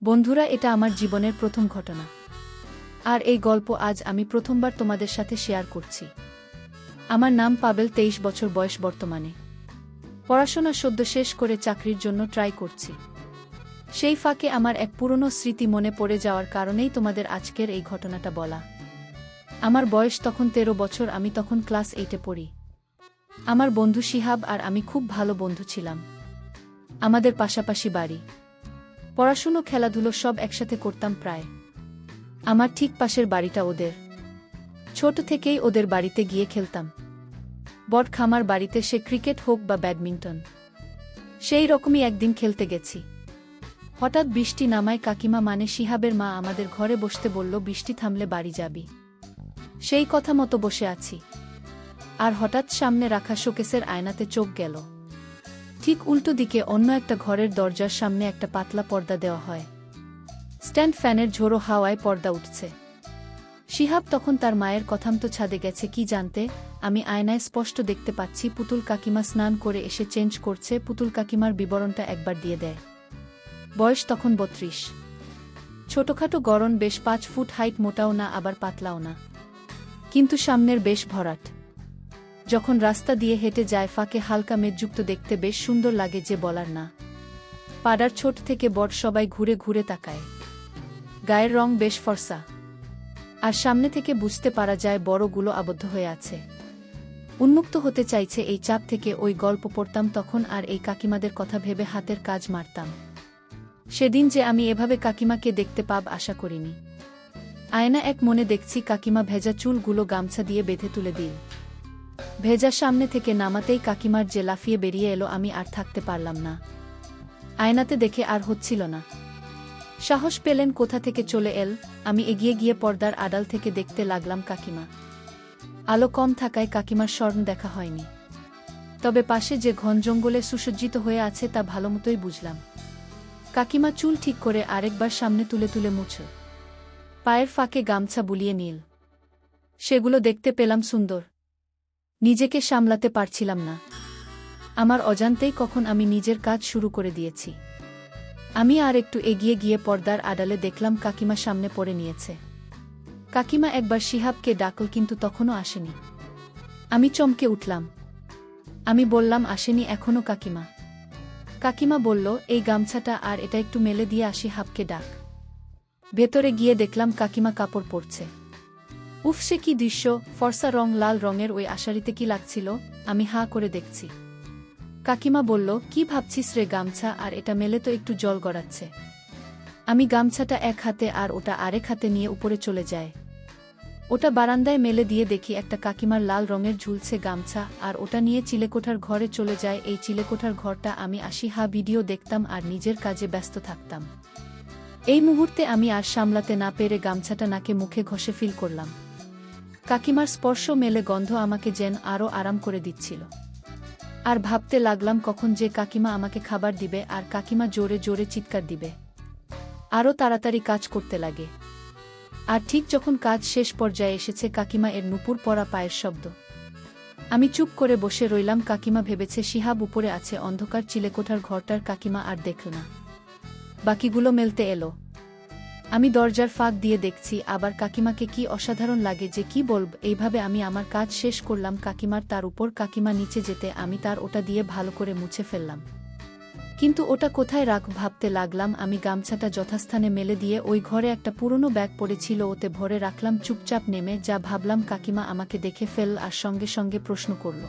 বন্ধুরা, এটা আমার জীবনের প্রথম ঘটনা। আর এই গল্প আজ আমি প্রথমবার তোমাদের সাথে শেয়ার করছি। আমার নাম পাবেল, 23 বছর বয়স বর্তমানে। পড়াশোনা সদ্য শেষ করে চাকরির জন্য ট্রাই করছি। সেই ফাঁকে আমার এক পুরনো স্মৃতি মনে পড়ে যাওয়ার কারণেই তোমাদের আজকের এই ঘটনাটা বলা। আমার বয়স তখন 13 বছর, আমি তখন ক্লাস 8-এ পড়ি। আমার বন্ধু শিহাব আর আমি খুব ভালো বন্ধু ছিলাম। আমাদের পাশাপাশি বাড়ি, পড়াশুনো, খেলাধুলো সব একসাথে করতাম প্রায়। আমার ঠিক পাশের বাড়িটা ওদের। ছোট থেকেই ওদের বাড়িতে গিয়ে খেলতাম। বট খামার বাড়িতে, সে ক্রিকেট হোক বা ব্যাডমিন্টন। সেই রকমই একদিন খেলতে গেছি। হঠাৎ বৃষ্টি নামায় কাকিমা মানে শিহাবের মা আমাদের ঘরে বসতে বলল, বৃষ্টি থামলে বাড়ি যাবি। সেই কথা মতো বসে আছি। আর হঠাৎ সামনে রাখা শোকেসের আয়নাতে চোখ গেল। ঠিক উল্টো দিকে অন্য একটা ঘরের দরজার সামনে একটা পাতলা পর্দা দেওয়া হয়। স্ট্যান্ড ফ্যানের ঝোড়ো হাওয়ায় পর্দা উঠছে। শিহাব তখন তার মায়ের কথামতো ছাদে গেছে কি জানতে। আমি আয়নায় স্পষ্ট দেখতে পাচ্ছি পুতুল কাকিমা স্নান করে এসে চেঞ্জ করছে। পুতুল কাকিমার বিবরণটা একবার দিয়ে দেয়। বয়স তখন 32। ছোটখাটো গড়ন, বেশ 5 ফুট হাইট, মোটাও না আবার পাতলাও না, কিন্তু সামনের বেশ ভরাট। যখন রাস্তা দিয়ে হেঁটে যায় ফাঁকে হালকা মেঘযুক্ত, দেখতে বেশ সুন্দর লাগে যে বলার না। পাড়ার ছোট থেকে বড় সবাই ঘুরে ঘুরে তাকায়। গায়ের রং বেশ ফর্সা, আর সামনে থেকে বুঝতে পারা যায় বড়গুলো আবদ্ধ হয়ে আছে, উন্মুক্ত হতে চাইছে। এই চাপ থেকে ওই গল্প পড়তাম তখন, আর এই কাকিমাদের কথা ভেবে হাতের কাজ মারতাম। সেদিন যে আমি এভাবে কাকিমাকে দেখতে পাব আশা করিনি। আয়না এক মনে দেখছি কাকিমা ভেজা চুলগুলো গামছা দিয়ে বেঁধে তুলে দিল। ভেজা সামনে থেকে নামাতেই কাকিমার যে লাফিয়ে বেরিয়ে এলো, আমি আর থাকতে পারলাম না। আয়নাতে দেখে আর হচ্ছিল না। সাহস পেলেন কোথা থেকে চলে এল। আমি এগিয়ে গিয়ে পর্দার আড়াল থেকে দেখতে লাগলাম কাকিমা। আলো কম থাকায় কাকিমার স্বর্ণ দেখা হয়নি, তবে পাশে যে ঘন জঙ্গলে সুসজ্জিত হয়ে আছে তা ভালোমতোই বুঝলাম। কাকিমা চুল ঠিক করে আরেকবার সামনে তুলে তুলে মুছে পায়ের ফাঁকে গামছা বুলিয়ে নীল। সেগুলো দেখতে পেলাম সুন্দর। নিজেকে সামলাতে পারছিলাম না। আমার অজান্তেই কখন আমি নিজের কাজ শুরু করে দিয়েছি। আমি আর একটু এগিয়ে গিয়ে পর্দার আড়ালে দেখলাম কাকিমা সামনে পড়ে নিয়েছে। কাকিমা একবার শিহাবকে ডাকল, কিন্তু তখনও আসেনি। আমি চমকে উঠলাম। আমি বললাম, আসেনি এখনো কাকিমা? কাকিমা বলল, এই গামছাটা আর এটা একটু মেলে দিয়ে আসি, হাবকে ডাক। ভেতরে গিয়ে দেখলাম কাকিমা কাপড় পরছে। উফ, সে কি দৃশ্য! ফর্সা রং, লাল রঙের ওই আশারিতে কি লাগছিল! আমি হাঁ করে দেখছি। কাকিমা বলল, কি ভাবছিস রে, গামছা আর এটা মেলে তো একটু জল গড়াচ্ছে। আমি গামছাটা এক হাতে আর ওটা আরেক হাতে নিয়ে উপরে চলে যায়। ওটা বারান্দায় মেলে দিয়ে দেখি একটা কাকিমার লাল রঙের ঝুলছে গামছা, আর ওটা নিয়ে চিলেকোঠার ঘরে চলে যায়। এই চিলেকোঠার ঘরটা আমি ভিডিও দেখতাম আর নিজের কাজে ব্যস্ত থাকতাম। এই মুহূর্তে আমি আর সামলাতে না পেরে গামছাটা নাকে মুখে ঘষে ফিল করলাম। কাকিমার স্পর্শ মেলে গন্ধ আমাকে যেন আরও আরাম করে দিচ্ছিল। আর ভাবতে লাগলাম কখন যে কাকিমা আমাকে খাবার দিবে আর কাকিমা জোরে জোরে চিৎকার দিবে। আরও তাড়াতাড়ি কাজ করতে লাগে। আর ঠিক যখন কাজ শেষ পর্যায়ে এসেছে, কাকিমা এর নুপুর পরা পায়ের শব্দ। আমি চুপ করে বসে রইলাম। কাকিমা ভেবেছে শিহাব উপরে আছে অন্ধকার চিলেকোঠার ঘরটার। কাকিমা আর দেখল না। বাকিগুলো মেলতে এলো। আমি দরজার ফাঁক দিয়ে দেখছি। আবার কাকিমাকে কি অসাধারণ লাগে যে কি বলব। এইভাবে আমি আমার কাজ শেষ করলাম কাকিমার তার উপর। কাকিমা নিচে যেতে আমি তার ওটা দিয়ে ভালো করে মুছে ফেললাম, কিন্তু ওটা কোথায় রাখ ভাবতে লাগলাম। আমি গামছাটা যথাস্থানে মেলে দিয়ে ওই ঘরে একটা পুরনো ব্যাগ পড়েছিল, ওতে ভরে রাখলাম। চুপচাপ নেমে যা ভাবলাম কাকিমা আমাকে দেখে ফেল আর সঙ্গে সঙ্গে প্রশ্ন করল,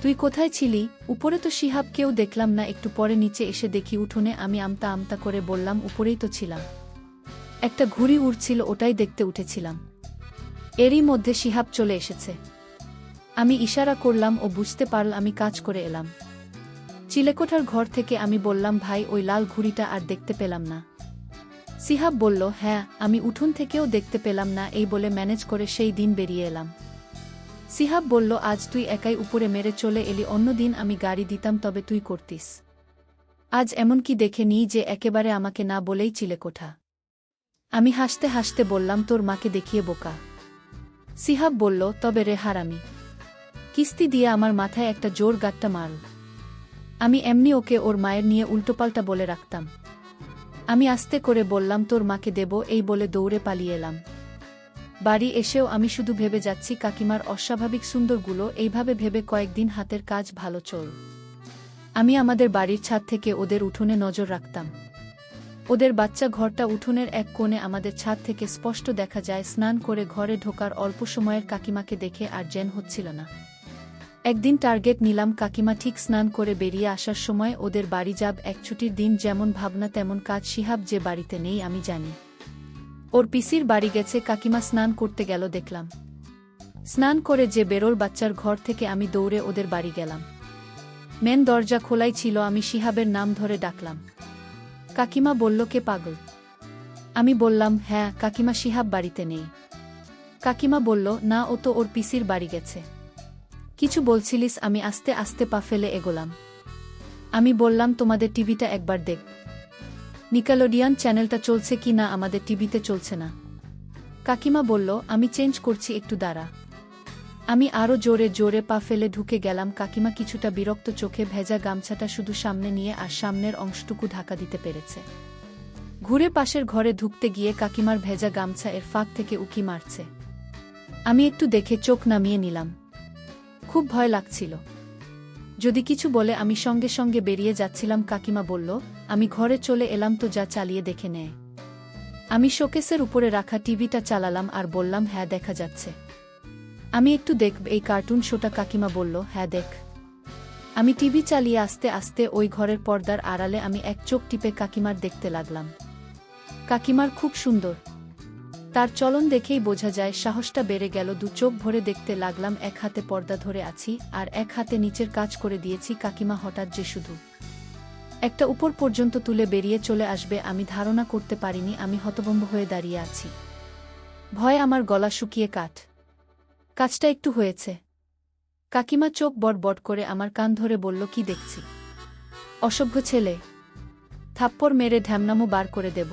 তুই কোথায় ছিলি? উপরে তো শিহাবকেও দেখলাম না। একটু পরে নিচে এসে দেখি উঠোনে। আমি আমতা আমতা করে বললাম, উপরেই তো ছিলাম। একটা ঘুড়ি উড়ছিল, ওটাই দেখতে উঠেছিলাম। এরই মধ্যে শিহাব চলে এসেছে। আমি ইশারা করলাম, ও বুঝতে পারল আমি কাজ করে এলাম। চিলেকোঠার ঘর থেকে আমি বললাম, ভাই ওই লাল ঘুড়িটা আর দেখতে পেলাম না। শিহাব বলল, হ্যাঁ আমি উঠোন থেকেও দেখতে পেলাম না। এই বলে ম্যানেজ করে সেই দিন বেরিয়ে এলাম। শিহাব বলল, আজ তুই একাই উপরে মেরে চলে এলি। অন্যদিন আমি গাড়ি দিতাম, তবে তুই করতিস। আজ এমন কি দেখে নিই যে একেবারে আমাকে না বলেই চিলেকোঠা। আমি হাসতে হাসতে বললাম, তোর মাকে দেখিয়ে বোকা। শিহাব বলল, তবে রে হারামি, কিস্তি দিয়ে আমার মাথায় একটা জোর গাঁটটা মারল। আমি এমনি ওকে ওর মায়ের নিয়ে উল্টোপাল্টা বলে রাখতাম। আমি আস্তে করে বললাম তোর মাকে দেব, এই বলে দৌড়ে পালিয়ে এলাম। বাড়ি এসেও আমি শুধু ভেবে যাচ্ছি কাকিমার অস্বাভাবিক সুন্দরগুলো, এইভাবে ভেবে কয়েকদিন হাতের কাজ ভালো চল। আমি আমাদের বাড়ির ছাদ থেকে ওদের উঠোনে নজর রাখতাম। ওদের বাচ্চা ঘরটা উঠোনের এক কোণে, আমাদের ছাদ থেকে স্পষ্ট দেখা যায়। স্নান করে ঘরে ঢোকার অল্প সময়ের কাকিমাকে দেখে আর যেন হচ্ছিল না। একদিন টার্গেট নিলাম, কাকিমা ঠিক স্নান করে বেরিয়ে আসার সময় ওদের বাড়ি যাব। এক ছুটির দিন, যেমন ভাবনা তেমন কাজ। শিহাব যে বাড়িতে নেই আমি জানি, ওর পিসির বাড়ি গেছে। কাকিমা স্নান করতে গেল দেখলাম। স্নান করে যে বেরোর বাচ্চার ঘর থেকে আমি দৌড়ে ওদের বাড়ি গেলাম। মেন দরজা খোলাই ছিল। আমি শিহাবের নাম ধরে ডাকলাম। কাকিমা বলল, কে পাগল? আমি বললাম, হ্যাঁ কাকিমা, শিহাব বাড়িতে নেই। কাকিমা বলল, না, ও তো ওর পিসির বাড়ি গেছে। কিছু বলছিলিস? আমি আস্তে আস্তে পা ফেলে এগোলাম। আমি বললাম, তোমাদের টিভিটা একবার দেখ, নিকেলোডিয়ান চ্যানেলটা চলছে কি না, আমাদের টিভিতে চলছে না। কাকিমা বলল, আমি চেঞ্জ করছি, একটু দাঁড়া। আমি আরও জোরে জোরে পা ফেলে ঢুকে গেলাম। কাকিমা কিছুটা বিরক্ত চোখে, ভেজা গামছাটা শুধু সামনে নিয়ে আর সামনের অংশটুকু ঢাকা দিতে পেরেছে। ঘুরে পাশের ঘরে ঢুকতে গিয়ে কাকিমার ভেজা গামছা এর ফাঁক থেকে উকি মারছে। আমি একটু দেখে চোখ নামিয়ে নিলাম। খুব ভয় লাগছিল, যদি কিছু বলে। আমি সঙ্গে সঙ্গে বেরিয়ে যাচ্ছিলাম। কাকিমা বলল, আমি ঘরে চলে এলাম, তো যা, চালিয়ে দেখে নেয়। আমি শোকেসের উপরে রাখা টিভিটা চালালাম আর বললাম, হ্যাঁ দেখা যাচ্ছে। আমি একটু দেখব এই কার্টুন শোটা। কাকিমা বলল, হ্যাঁ দেখ। আমি টিভি চালিয়ে আস্তে আস্তে ওই ঘরের পর্দার আড়ালে আমি এক চোখ টিপে কাকিমার দেখতে লাগলাম। কাকিমার খুব সুন্দর, তার চলন দেখেই বোঝা যায়। সাহসটা বেড়ে গেল। দু চোখ ভরে দেখতে লাগলাম। এক হাতে পর্দা ধরে আছি আর এক হাতে নিচের কাজ করে দিয়েছি। কাকিমা হঠাৎ যে শুধু একটা উপর পর্যন্ত তুলে বেরিয়ে চলে আসবে আমি ধারণা করতে পারিনি। আমি হতভম্ব হয়ে দাঁড়িয়ে আছি, ভয়ে আমার গলা শুকিয়ে কাঠ। কাজটা একটু হয়েছে। কাকিমা চোখ বড় বড় করে আমার কান ধরে বলল, কি দেখছি? অসভ্য ছেলে, থাপ্পড় মেরে ঢ্যামনামো বার করে দেব,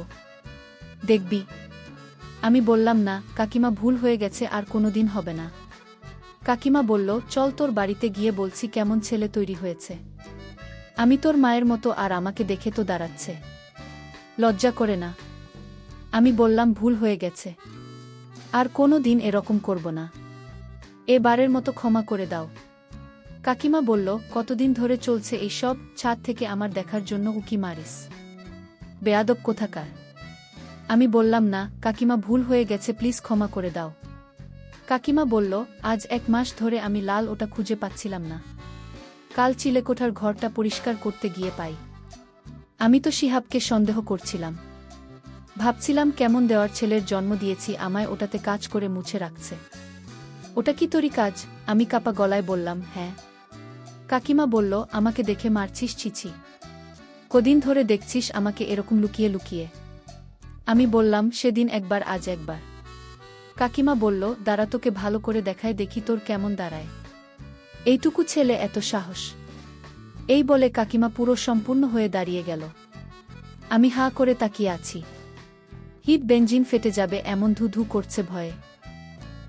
দেখবি। আমি বললাম, না কাকিমা, ভুল হয়ে গেছে, আর কোনোদিন হবে না। কাকিমা বলল, চল তোর বাড়িতে গিয়ে বলছি কেমন ছেলে তৈরি হয়েছে। আমি তোর মায়ের মতো, আর আমাকে দেখে তো দাঁড়াচ্ছে, লজ্জা করে না? আমি বললাম, ভুল হয়ে গেছে, আর কোনো দিন এরকম করব না, এবারের মতো ক্ষমা করে দাও। কাকিমা বলল, কতদিন ধরে চলছে এইসব? ছাদ থেকে আমার দেখার জন্য উকি মারিস, বেয়াদব কোথাকার। আমি বললাম, না কাকিমা, ভুল হয়ে গেছে, প্লিজ ক্ষমা করে দাও। কাকিমা বলল, আজ 1 মাস ধরে আমি লাল ওটা খুঁজে পাচ্ছিলাম না। কাল চিলেকোঠার ঘরটা পরিষ্কার করতে গিয়ে পাই। আমি তো শিহাবকে সন্দেহ করছিলাম, ভাবছিলাম কেমন দেওয়ার ছেলের জন্ম দিয়েছি, আমায় ওটাতে কাজ করে মুছে রাখছে। ওটা কি তোরই কাজ? আমি কাপা গলায় বললাম, হ্যাঁ। কাকিমা বলল, আমাকে দেখে মারছিস? ছিছি, কদিন ধরে দেখছিস আমাকে এরকম লুকিয়ে লুকিয়ে? আমি বললাম, সেদিন একবার, আজ একবার। কাকিমা বলল, দাঁড়া, তোকে ভালো করে দেখায়, দেখি তোর কেমন দাঁড়ায়। এইটুকু ছেলে, এত সাহস! এই বলে কাকিমা পুরো সম্পূর্ণ হয়ে দাঁড়িয়ে গেল। আমি হাঁ করে তাকিয়ে আছি। হিট বেঞ্জিন ফেটে যাবে এমন ধু ধু করছে ভয়ে।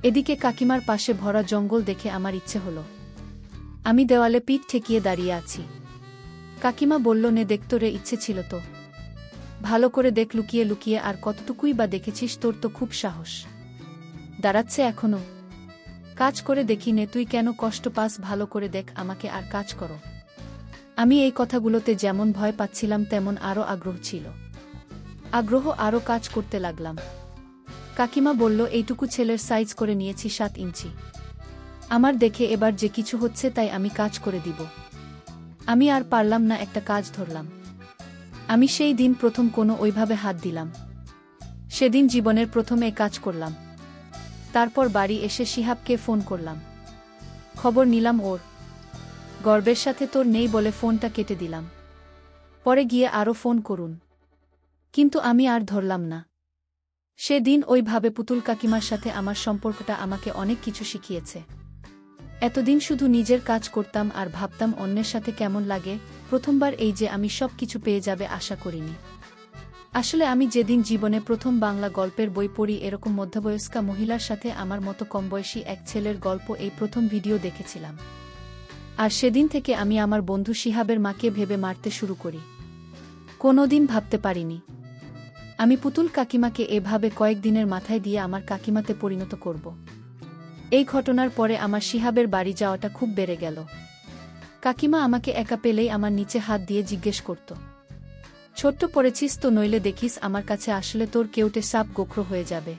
এদিকে কাকিমার পাশে ভরা জঙ্গল দেখে আমার ইচ্ছে হলো। আমি দেওয়ালে পিঠ ঠেকিয়ে দাঁড়িয়ে আছি। কাকিমা বলল, নে দেখতো রে, ইচ্ছে ছিল তো, ভালো করে দেখ, লুকিয়ে লুকিয়ে আর কতটুকুই বা দেখেছিস, তোর তো খুব সাহস। দাঁড়াচ্ছে এখনো, কাজ করে দেখি নে, তুই কেন কষ্ট পাস, ভালো করে দেখ আমাকে আর কাজ করো। আমি এই কথাগুলোতে যেমন ভয় পাচ্ছিলাম তেমন আরও আগ্রহ ছিল। আরও কাজ করতে লাগলাম। কাকিমা বলল, এইটুকু ছেলের সাইজ করে নিয়েছি 7 ইঞ্চি। আমার দেখে এবার যে কিছু হচ্ছে তাই আমি কাজ করে দিব। আমি আর পারলাম না, একটা কাজ ধরলাম। আমি সেই দিন প্রথম কোনো ওইভাবে হাত দিলাম। সেদিন জীবনের প্রথম এ কাজ করলাম। তারপর বাড়ি এসে শিহাবকে ফোন করলাম, খবর নিলাম ওর। গর্বের সাথে তোর নেই বলে ফোনটা কেটে দিলাম। পরে গিয়ে আরও ফোন করুন, কিন্তু আমি আর ধরলাম না। সেদিন ওইভাবে পুতুল কাকিমার সাথে আমার সম্পর্কটা আমাকে অনেক কিছু শিখিয়েছে। এতদিন শুধু নিজের কাজ করতাম আর ভাবতাম অন্যের সাথে কেমন লাগে। প্রথমবার এই যে আমি সব কিছু পেয়ে যাবে আশা করিনি। আসলে আমি যেদিন জীবনে প্রথম বাংলা গল্পের বই পড়ি, এরকম মধ্যবয়স্কা মহিলার সাথে আমার মতো কমবয়সী এক ছেলের গল্প, এই প্রথম ভিডিও দেখেছিলাম। আর সেদিন থেকে আমি আমার বন্ধু শিহাবের মাকে ভেবে মারতে শুরু করি। কোনোদিন ভাবতে পারিনি আমি পুতুল কাকিমাকে এভাবে কয়েকদিনের মাথায় দিয়ে আমার কাকিমাতে পরিণত করব। এই ঘটনার পরে আমার শিহাবের বাড়ি যাওয়াটা খুব বেড়ে গেল। কাকিমা আমাকে একা পেলেই আমার নিচে হাত দিয়ে জিজ্ঞেস করত, ছোট্ট পড়েছিস তো, নইলে দেখিস আমার কাছে আসলে তোর কেউটে সাপ গোখরো হয়ে যাবে।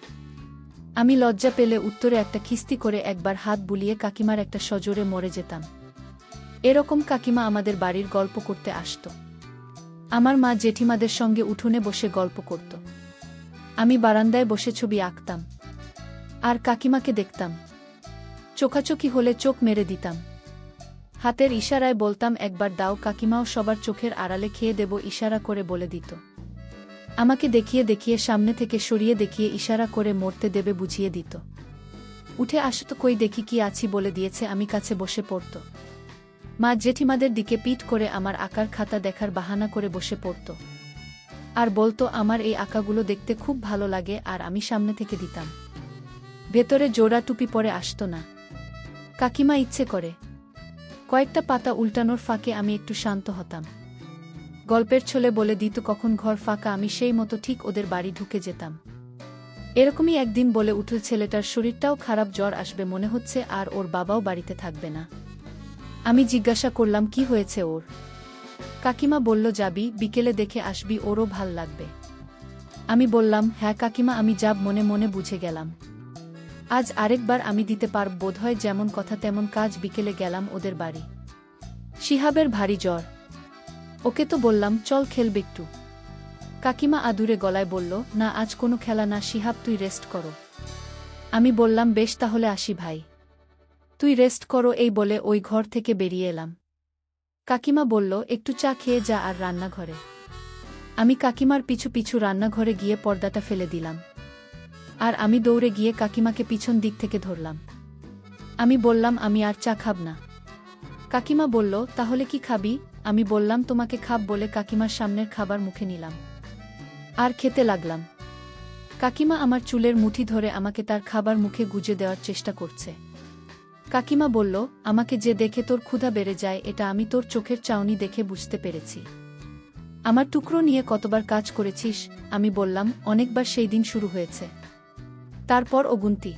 আমি লজ্জা পেলে উত্তরে একটা খিস্তি করে একবার হাত বুলিয়ে কাকিমার একটা সজোরে মরে যেতাম। এরকম কাকিমা আমাদের বাড়ির গল্প করতে আসত। আমার মা জেঠিমাদের সঙ্গে উঠোনে বসে গল্প করত। আমি বারান্দায় বসে ছবি আঁকতাম আর কাকিমাকে দেখতাম। চোখাচোখি হলে চোখ মেরে দিতাম। হাতের ইশারায় বলতাম একবার দাও, কাকিমাও সবার চোখের আড়ালে খেয়ে দেব ইশারা করে বলে দিত। আমাকে দেখিয়ে দেখিয়ে সামনে থেকে সরিয়ে দেখিয়ে ইশারা করে মরতে দেবে বুঝিয়ে দিত। উঠে আসতো, কই দেখি কি আছি বলে দিয়েছে, আমি কাছে বসে পড়ত। মা জেঠিমাদের দিকে পিঠ করে আমার আঁকার খাতা দেখার বাহানা করে বসে পড়ত আর বলতো আমার এই আঁকাগুলো দেখতে খুব ভালো লাগে, আর আমি সামনে থেকে দিতাম। ভেতরে জোড়া টুপি পরে আসতো না। কাকিমা ইচ্ছে করে কয়েকটা পাতা উল্টানোর ফাঁকে আমি একটু শান্ত হতাম। গল্পের ছলে বলে দিত কখন ঘর ফাঁকা, আমি সেই মতো ঠিক ওদের বাড়ি ঢুকে যেতাম। এরকমই একদিন বলে উঠল ছেলেটার শরীরটাও খারাপ, জ্বর আসবে মনে হচ্ছে, আর ওর বাবাও বাড়িতে থাকবে না। আমি জিজ্ঞাসা করলাম কি হয়েছে ওর। কাকিমা বলল যাবি, বিকেলে দেখে আসবি, ওরও ভাল লাগবে। আমি বললাম হ্যাঁ কাকিমা, আমি যাব, মনে মনে বুঝে গেলাম। আজ আরেকবার আমি দিতে পারব বোধহয়, যেমন কথা তেমন কাজ। বিকেলে গেলাম ওদের বাড়ি। শিহাবের ভারী জ্বর। ওকে তো বললাম চল খেলবে একটু। কাকিমা আদুরে গলায় বলল না, আজ কোনো খেলা না শিহাব, তুই রেস্ট করো। আমি বললাম বেশ তাহলে আসি ভাই, তুই রেস্ট করো। এই বলে ওই ঘর থেকে বেরিয়ে এলাম। কাকিমা বলল একটু চা খেয়ে যা আর রান্নাঘরে। আমি কাকিমার পিছু পিছু রান্নাঘরে গিয়ে পর্দাটা ফেলে দিলাম আর আমি দৌড়ে গিয়ে কাকিমাকে পিছন দিক থেকে ধরলাম। আমি বললাম আমি আর চা খাব না। কাকিমা বলল তাহলে কি খাবি? আমি বললাম তোমাকে খাব বলে কাকিমার সামনের খাবার মুখে নিলাম আর খেতে লাগলাম। কাকিমা আমার চুলের মুঠি ধরে আমাকে তার খাবার মুখে গুজে দেওয়ার চেষ্টা করছে। কাকিমা বলল আমাকে যে দেখে তোর ক্ষুধা বেড়ে যায়, এটা আমি তোর চোখের চাউনি দেখে বুঝতে পেরেছি। আমার টুকরো নিয়ে কতবার কাজ করেছিস? আমি বললাম অনেকবার, সেই দিন শুরু হয়েছে, তারপর অগুন্তি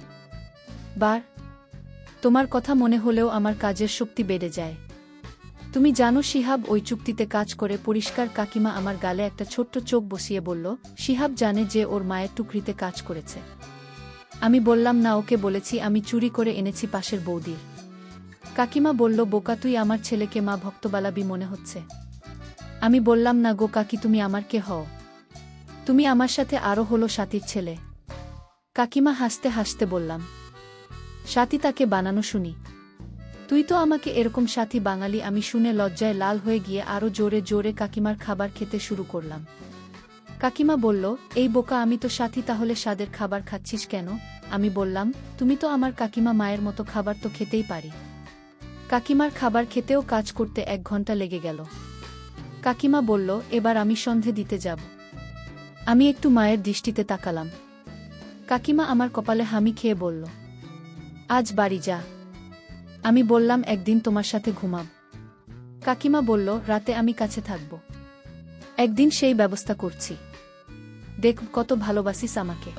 বার। তোমার কথা মনে হলেও আমার কাজের শক্তি বেড়ে যায়। তুমি জানো শিহাব ওই চুক্তিতে কাজ করে পরিষ্কার। কাকিমা আমার গালে একটা ছোট্ট চোখ বসিয়ে বলল শিহাব জানে যে ওর মায়ের টুকরিতে কাজ করেছে? আমি বললাম না, ওকে বলেছি আমি চুরি করে এনেছি পাশের বৌদির। কাকিমা বলল বোকা, তুই আমার ছেলেকে মা ভক্তবালাবি মনে হচ্ছে। আমি বললাম না গো কাকি, তুমি আমার কে হও? তুমি আমার সাথে আরও হলো সাথীর ছেলে। কাকিমা হাসতে হাসতে বললাম সাথী তাকে বানানো শুনি, তুই তো আমাকে এরকম সাথী বাঙালি। আমি শুনে লজ্জায় লাল হয়ে গিয়ে আরও জোরে জোরে কাকিমার খাবার খেতে শুরু করলাম। কাকিমা বলল এই বোকা, আমি তো সাথী, তাহলে স্বাদের খাবার খাচ্ছিস কেন? আমি বললাম তুমি তো আমার কাকিমা, মায়ের মতো খাবার তো খেতেই পারি। কাকিমার খাবার খেতেও কাজ করতে 1 ঘন্টা লেগে গেল। কাকিমা বলল এবার আমি সন্ধে দিতে যাব। আমি একটু মায়ের দৃষ্টিতে তাকালাম। কাকিমা আমার কপালে হামি খেয়ে বলল আজ বাড়ি যা। আমি বললাম একদিন তোমার সাথে ঘুমাব। কাকিমা বলল রাতে আমি কাছে থাকব, একদিন সেই ব্যবস্থা করছি, দেখ কত ভালোবাসিস আমাকে।